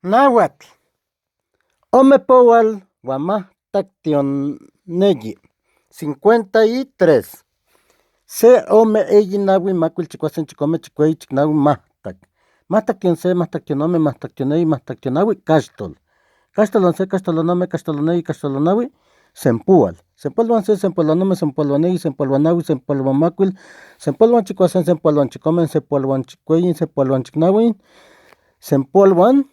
Náhuatl. Omepoual uamahtac tioneyi. 53. Se ome eyi naui macuil chicuasen chicome chicueyi chicnaui mahtac. Mahtac tion se, mahtac tion ome, mahtac tion eyi, mahtac tion naui, caxtol. Caxtol on se, caxtol on ome, caxtol on eyi, caxtol on naui, sempual. Sempualuan se, sempualuan ome, sempualuan eyi, sempualuan naui, sempualuan macuil, sempualuan chicuasen, sempualuan chicome, sempualuan chicueyi, sempualuan chicnaui, sempualuan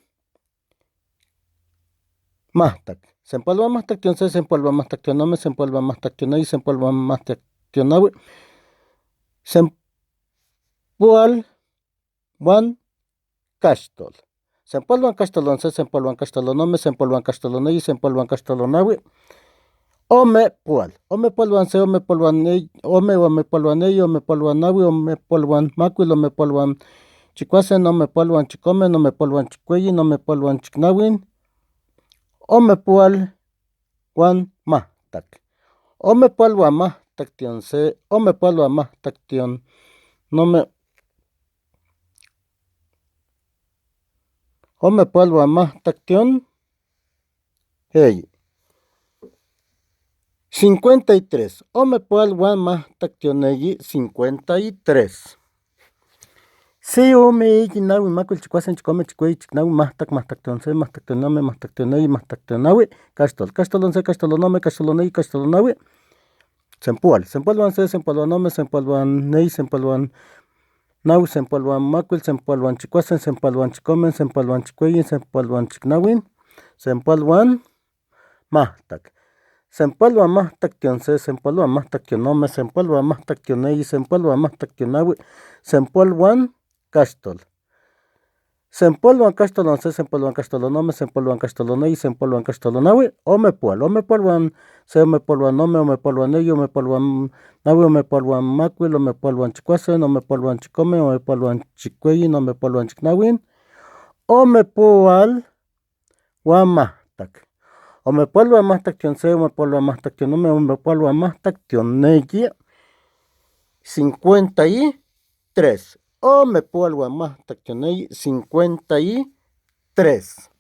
mahtac. Sempualuan mahtac tion se, sempualuan mahtac tion ome, sempualuan mahtac tion eyi, sempualuan mahtac tion naui, sempualuan caxtol. Sempualuan caxtol on se, sempualuan caxtol on ome, sempualuan caxtol on eyi, sempualuan caxtol on naui, omepual. Omepualuan se, omepualuan eyi, omepualuan eyi, omepualuan naui, omepualuan macuil, omepualuan chicuasen, omepualuan chicome, omepualuan chicueyi, omepualuan chicnaui, omepualuan mahtac. Omepualuan mahtac tion se, omepualuan mahtac tion nome, omepualuan mahtac tion eyi. 53. Omepualuan mahtac tion eyi, 53. Se ome eyi naui macuil chicuasen chicome chicueyi chicnaui mahtac, mahtac tion se, mahtac tion ome, mahtac tion eyi, mahtac tion naui, caxtol. Caxtol on se, caxtol on ome, caxtol on eyi, caxtol on naui, sempual. Sempualuan se, sempualuan ome, sempualuan eyi, sempualuan naui, sempualuan macuil, sempualuan chicuasen, sempualuan chicome, sempualuan chicueyi, sempualuan chicnaui, sempualuan mahtac. Sempualuan mahtac tion se, sempualuan mahtac tion ome, sempualuan mahtac tion eyi, sempualuan mahtac tion naui, sempualuan caxtol. Sempualuan caxtol on se, sempualuan caxtol on ome, sempualuan caxtol on eyi, sempualuan caxtol on naui, omepual. Omepualuan se, omepualuan ome, omepualuan eyi, omepualuan naui, omepualuan macuil, omepualuan chicuasen, omepualuan chicome, omepualuan chicueyi, omepualuan chicnaui, omepual mahtac. Omepualuan mahtac tion se, omepualuan mahtac tion ome, omepualuan mahtac tion eyi, 53. Omepualuan mahtac tion eyi, 53.